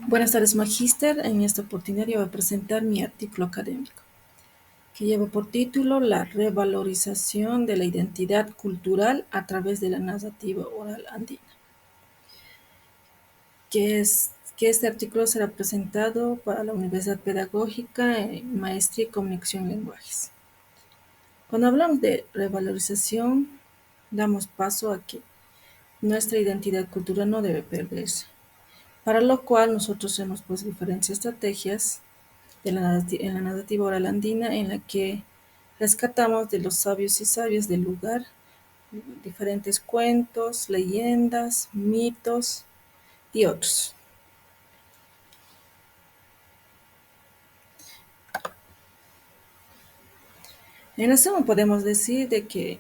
Buenas tardes, Magíster. En esta oportunidad yo voy a presentar mi artículo académico, que lleva por título La revalorización de la identidad cultural a través de la narrativa oral andina. Que este artículo será presentado para la Universidad Pedagógica en Maestría y Comunicación en Lenguajes. Cuando hablamos de revalorización, damos paso a que nuestra identidad cultural no debe perderse, para lo cual nosotros hemos puesto diferentes estrategias en la narrativa oral andina, en la que rescatamos de los sabios y sabias del lugar diferentes cuentos, leyendas, mitos y otros. En resumen, podemos decir de que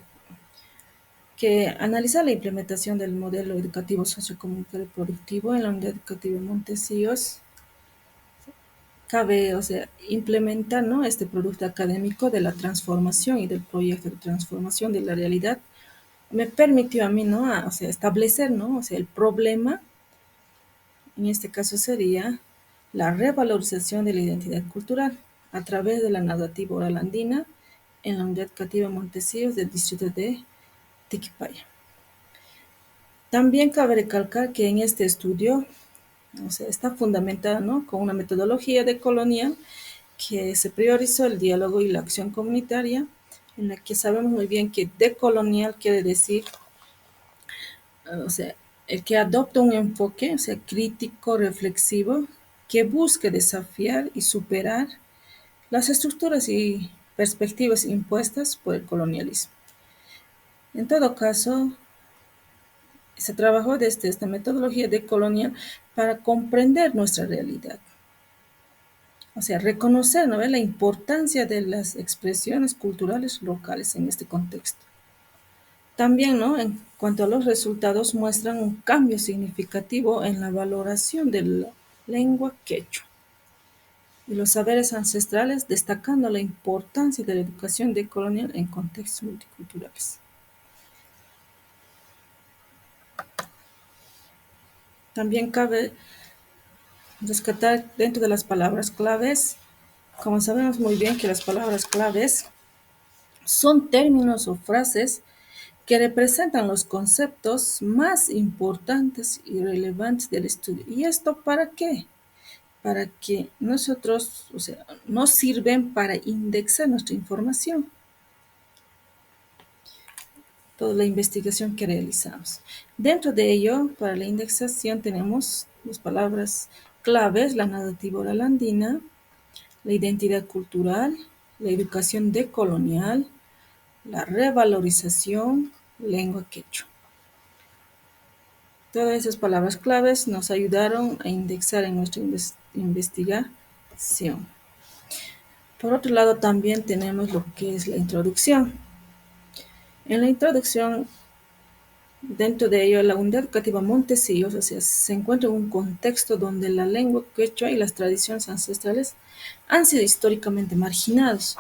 analizar la implementación del modelo educativo sociocomunitario productivo en la unidad educativa Montecillos cabe, implementar, ¿no?, este producto académico de la transformación y del proyecto de transformación de la realidad. Me permitió a mí, ¿no?, establecer, ¿no?, el problema. En este caso sería la revalorización de la identidad cultural a través de la narrativa oral andina en la unidad educativa Montecillos del distrito de Tiquipaya. También cabe recalcar que en este estudio, está fundamentada, ¿no?, con una metodología decolonial que se priorizó el diálogo y la acción comunitaria, en la que sabemos muy bien que decolonial quiere decir, o sea, el que adopta un enfoque, crítico, reflexivo, que busque desafiar y superar las estructuras y perspectivas impuestas por el colonialismo. En todo caso, se trabajó desde esta metodología decolonial para comprender nuestra realidad. Reconocer, ¿no?, la importancia de las expresiones culturales locales en este contexto. También, ¿no?, en cuanto a los resultados, muestran un cambio significativo en la valoración de la lengua quechua y los saberes ancestrales, destacando la importancia de la educación decolonial en contextos multiculturales. También cabe rescatar dentro de las palabras claves, como sabemos muy bien que las palabras claves son términos o frases que representan los conceptos más importantes y relevantes del estudio. ¿Y esto para qué? Para que nosotros, nos sirven para indexar nuestra información, toda la investigación que realizamos. Dentro de ello, para la indexación tenemos las palabras claves: la narrativa oral andina, la identidad cultural, la educación decolonial, la revalorización, lengua quechua. Todas esas palabras claves nos ayudaron a indexar en nuestra investigación. Por otro lado, también tenemos lo que es la introducción. En la introducción, dentro de ello, la unidad educativa Montecillos, se encuentra en un contexto donde la lengua quechua y las tradiciones ancestrales han sido históricamente marginados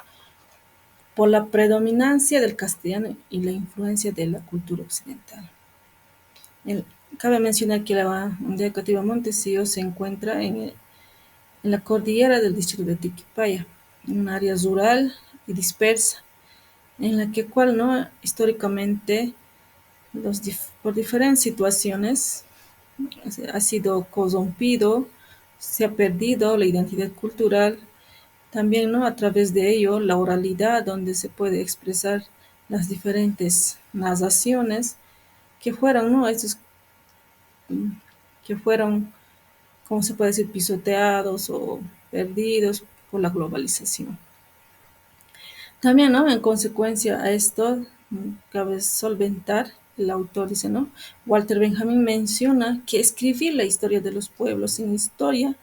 por la predominancia del castellano y la influencia de la cultura occidental. Cabe mencionar que la unidad educativa Montecillos se encuentra en la cordillera del distrito de Tiquipaya, un área rural y dispersa, en la que cual, ¿no?, históricamente, por diferentes situaciones, ha sido corrompido, se ha perdido la identidad cultural. También, ¿no?, a través de ello, la oralidad, donde se puede expresar las diferentes narraciones que fueron, ¿no?, que fueron, ¿cómo se puede decir?, pisoteados o perdidos por la globalización. También, ¿no?, en consecuencia a esto, cabe solventar, el autor dice, ¿no?, Walter Benjamin menciona que escribir la historia de los pueblos en historia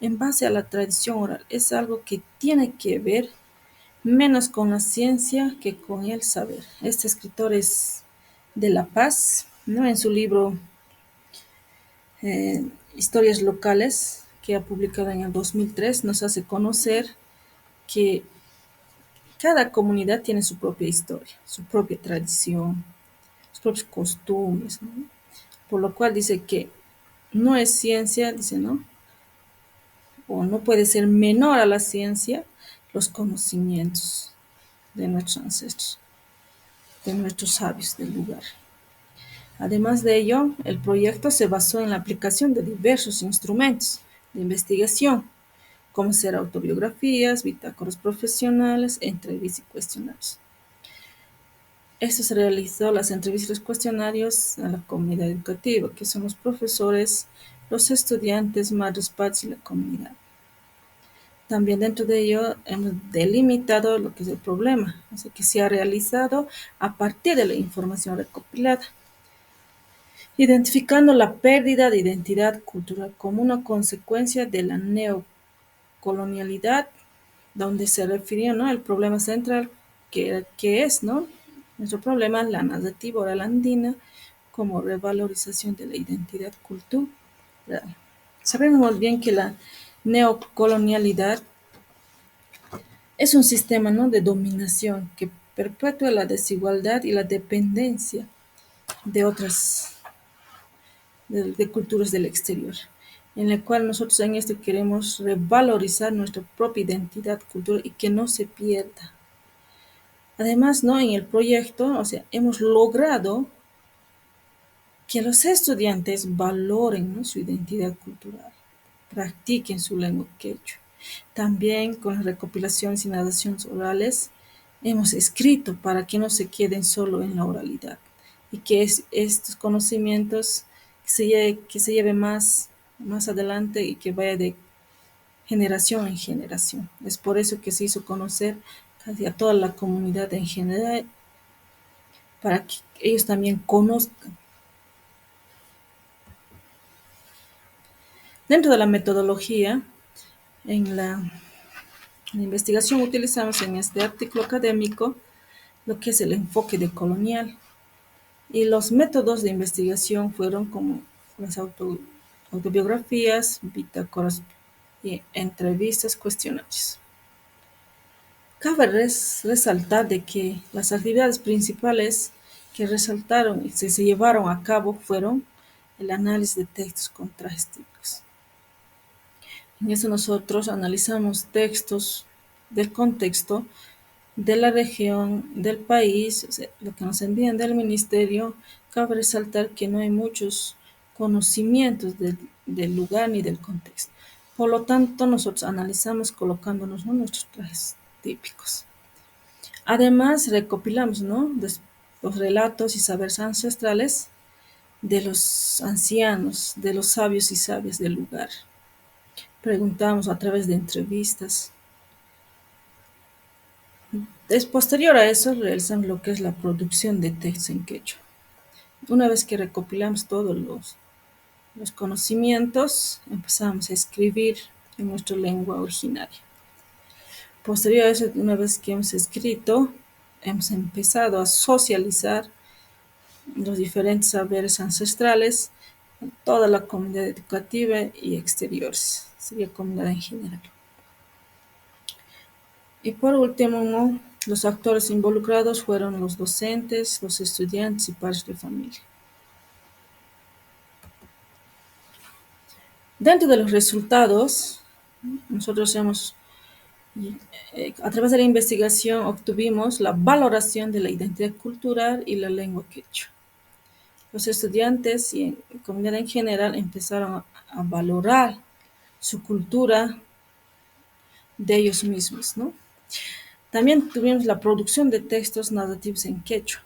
en base a la tradición oral es algo que tiene que ver menos con la ciencia que con el saber. Este escritor es de La Paz, ¿no? En su libro Historias locales, que ha publicado en el 2003, nos hace conocer que cada comunidad tiene su propia historia, su propia tradición, sus propias costumbres, ¿no? Por lo cual dice que no es ciencia, dice, ¿no?, o no puede ser menor a la ciencia los conocimientos de nuestros ancestros, de nuestros sabios del lugar. Además de ello, el proyecto se basó en la aplicación de diversos instrumentos de investigación, como ser autobiografías, bitácoras profesionales, entrevistas y cuestionarios. Esto se realizó las entrevistas y cuestionarios a la comunidad educativa, que son los profesores, los estudiantes, madres, padres y la comunidad. También dentro de ello hemos delimitado lo que es el problema, o sea, que se ha realizado a partir de la información recopilada, identificando la pérdida de identidad cultural como una consecuencia de la neocolonialidad, donde se refirió, ¿no?, el problema central que es, ¿no?, nuestro problema, la narrativa oral andina como revalorización de la identidad cultural. Sabemos bien que la neocolonialidad es un sistema, ¿no?, de dominación que perpetúa la desigualdad y la dependencia de otras de culturas del exterior, en la cual nosotros en esto queremos revalorizar nuestra propia identidad cultural y que no se pierda. Además, ¿no?, en el proyecto, o sea, hemos logrado que los estudiantes valoren, ¿no?, su identidad cultural, practiquen su lengua quechua. También con las recopilaciones y narraciones orales hemos escrito para que no se queden solo en la oralidad y que estos conocimientos que se lleve más adelante y que vaya de generación en generación. Es por eso que se hizo conocer casi a toda la comunidad en general, para que ellos también conozcan. Dentro de la metodología, en la investigación utilizamos en este artículo académico lo que es el enfoque decolonial. Y los métodos de investigación fueron como las autobiografías, bitácoras y entrevistas, cuestionarios. Cabe resaltar de que las actividades principales que resaltaron y se llevaron a cabo fueron el análisis de textos contrastísticos. En eso nosotros analizamos textos del contexto de la región, del país, o sea, lo que nos envían del ministerio. Cabe resaltar que no hay muchos conocimientos del lugar ni del contexto. Por lo tanto, nosotros analizamos colocándonos, ¿no?, nuestros trajes típicos. Además, recopilamos, ¿no?, los relatos y saberes ancestrales de los ancianos, de los sabios y sabias del lugar. Preguntamos a través de entrevistas. Es posterior a eso, realizamos lo que es la producción de textos en quechua. Una vez que recopilamos todos los conocimientos, empezamos a escribir en nuestra lengua originaria. Posterior a eso, una vez que hemos escrito, hemos empezado a socializar los diferentes saberes ancestrales en toda la comunidad educativa y exteriores, sería comunidad en general. Y por último, ¿no?, los actores involucrados fueron los docentes, los estudiantes y padres de familia. Dentro de los resultados, nosotros a través de la investigación obtuvimos la valoración de la identidad cultural y la lengua quechua. Los estudiantes y la comunidad en general empezaron a valorar su cultura de ellos mismos, ¿no? También tuvimos la producción de textos narrativos en quechua.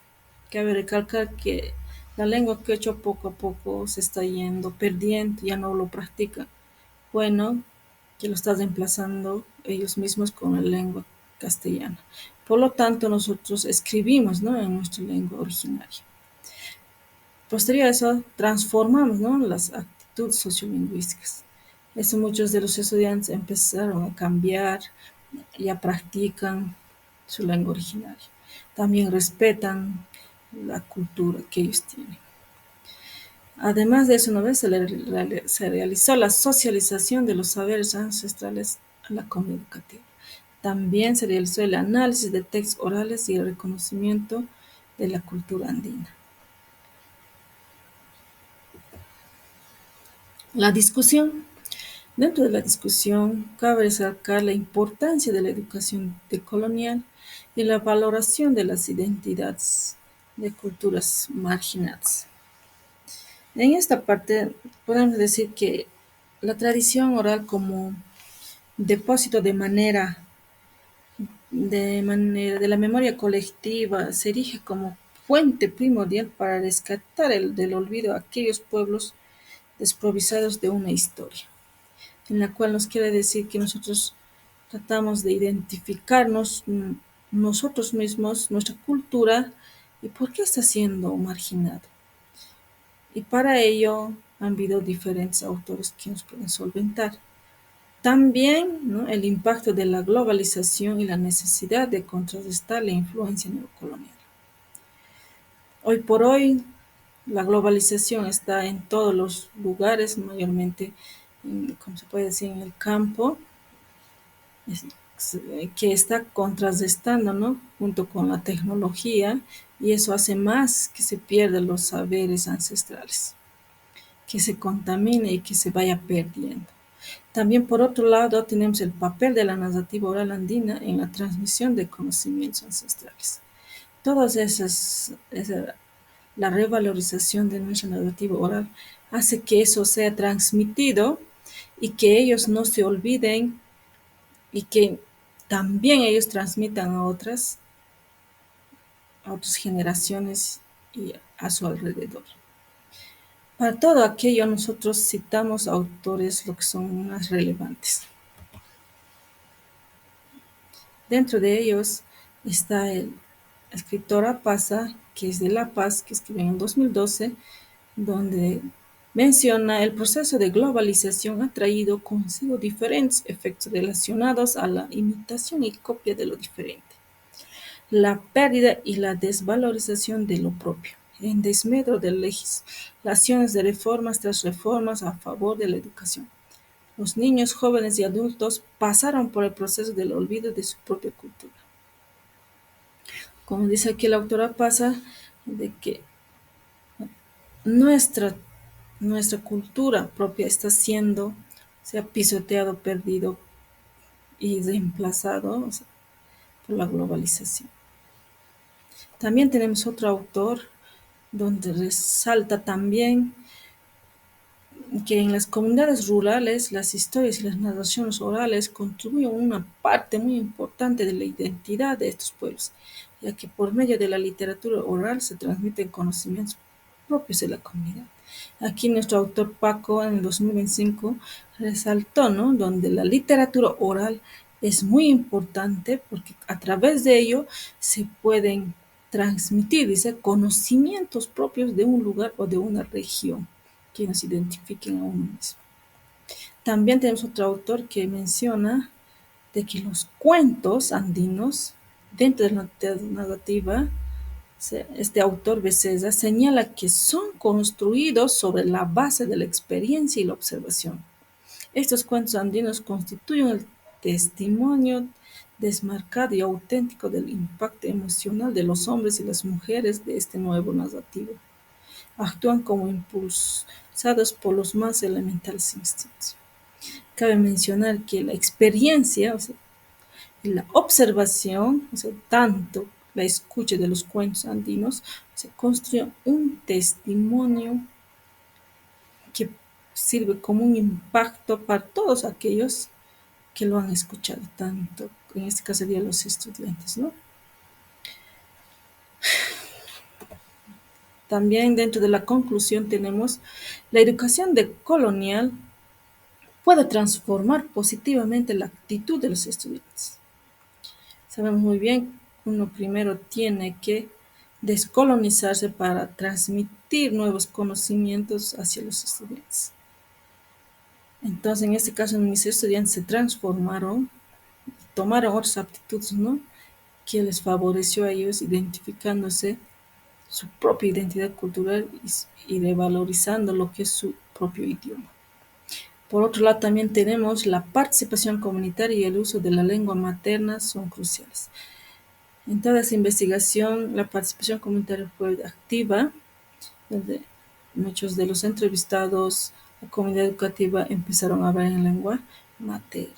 Cabe recalcar que la lengua quechua poco a poco se está yendo perdiendo, ya no lo practican. Bueno, que lo está reemplazando ellos mismos con la lengua castellana. Por lo tanto, nosotros escribimos, ¿no?, en nuestra lengua originaria. Posterior a eso, transformamos, ¿no?, las actitudes sociolingüísticas. Eso muchos de los estudiantes empezaron a cambiar, ya practican su lengua originaria. También respetan la cultura que ellos tienen. Además de eso, una vez se realizó la socialización de los saberes ancestrales a la comunidad educativa. También se realizó el análisis de textos orales y el reconocimiento de la cultura andina. La discusión. Dentro de la discusión, cabe resaltar la importancia de la educación decolonial y la valoración de las identidades de culturas marginadas. En esta parte podemos decir que la tradición oral como depósito de la memoria colectiva se erige como fuente primordial para rescatar del olvido a aquellos pueblos desprovisados de una historia, en la cual nos quiere decir que nosotros tratamos de identificarnos nosotros mismos, nuestra cultura y por qué está siendo marginado. Y para ello han habido diferentes autores que nos pueden solventar. También, ¿no?, el impacto de la globalización y la necesidad de contrarrestar la influencia neocolonial. Hoy por hoy, la globalización está en todos los lugares, mayormente, como se puede decir, en el campo, que está contrarrestando, ¿no?, junto con la tecnología, y eso hace más que se pierdan los saberes ancestrales, que se contamine y que se vaya perdiendo. También, por otro lado, tenemos el papel de la narrativa oral andina en la transmisión de conocimientos ancestrales. Todas la revalorización de nuestra narrativa oral hace que eso sea transmitido y que ellos no se olviden y que también ellos transmitan a otras generaciones y a su alrededor. Para todo aquello nosotros citamos autores lo que son más relevantes. Dentro de ellos está el escritor Apaza, que es de La Paz, que escribió en 2012, donde menciona el proceso de globalización ha traído consigo diferentes efectos relacionados a la imitación y copia de lo diferente, la pérdida y la desvalorización de lo propio, en desmedro de legislaciones de reformas tras reformas a favor de la educación. Los niños, jóvenes y adultos pasaron por el proceso del olvido de su propia cultura. Como dice aquí la autora Pasa, de que nuestra, nuestra cultura propia está siendo, se ha pisoteado, perdido y reemplazado, o sea, por la globalización. También tenemos otro autor donde resalta también que en las comunidades rurales las historias y las narraciones orales contribuyen una parte muy importante de la identidad de estos pueblos, ya que por medio de la literatura oral se transmiten conocimientos propios de la comunidad. Aquí nuestro autor Paco en el 2025 resaltó, ¿no?, donde la literatura oral es muy importante porque a través de ello se pueden transmitir, dice, conocimientos propios de un lugar o de una región que nos identifiquen a uno mismo. También tenemos otro autor que menciona de que los cuentos andinos, dentro de la narrativa, este autor Becesa señala que son construidos sobre la base de la experiencia y la observación. Estos cuentos andinos constituyen el testimonio desmarcado y auténtico del impacto emocional de los hombres y las mujeres de este nuevo narrativo. Actúan como impulsados por los más elementales instintos. Cabe mencionar que la experiencia, o sea, y la observación, o sea, tanto la escucha de los cuentos andinos, se construye un testimonio que sirve como un impacto para todos aquellos que lo han escuchado, tanto en este caso serían los estudiantes, ¿no? También dentro de la conclusión tenemos la educación decolonial puede transformar positivamente la actitud de los estudiantes. Sabemos muy bien que uno primero tiene que descolonizarse para transmitir nuevos conocimientos hacia los estudiantes. Entonces, en este caso, mis estudiantes se transformaron, tomaron otras aptitudes, ¿no?, que les favoreció a ellos identificándose su propia identidad cultural y revalorizando lo que es su propio idioma. Por otro lado, también tenemos la participación comunitaria y el uso de la lengua materna son cruciales. En toda esa investigación, la participación comunitaria fue activa, donde muchos de los entrevistados la comunidad educativa empezaron a hablar en lengua materna.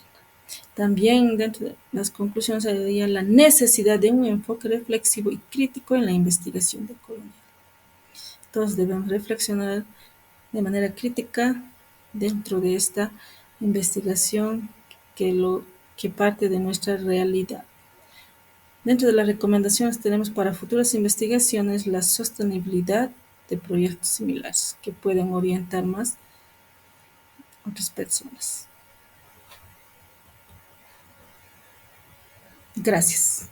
También dentro de las conclusiones había la necesidad de un enfoque reflexivo y crítico en la investigación decolonial. Todos debemos reflexionar de manera crítica dentro de esta investigación que parte de nuestra realidad. Dentro de las recomendaciones tenemos para futuras investigaciones la sostenibilidad de proyectos similares que pueden orientar más a otras personas. Gracias.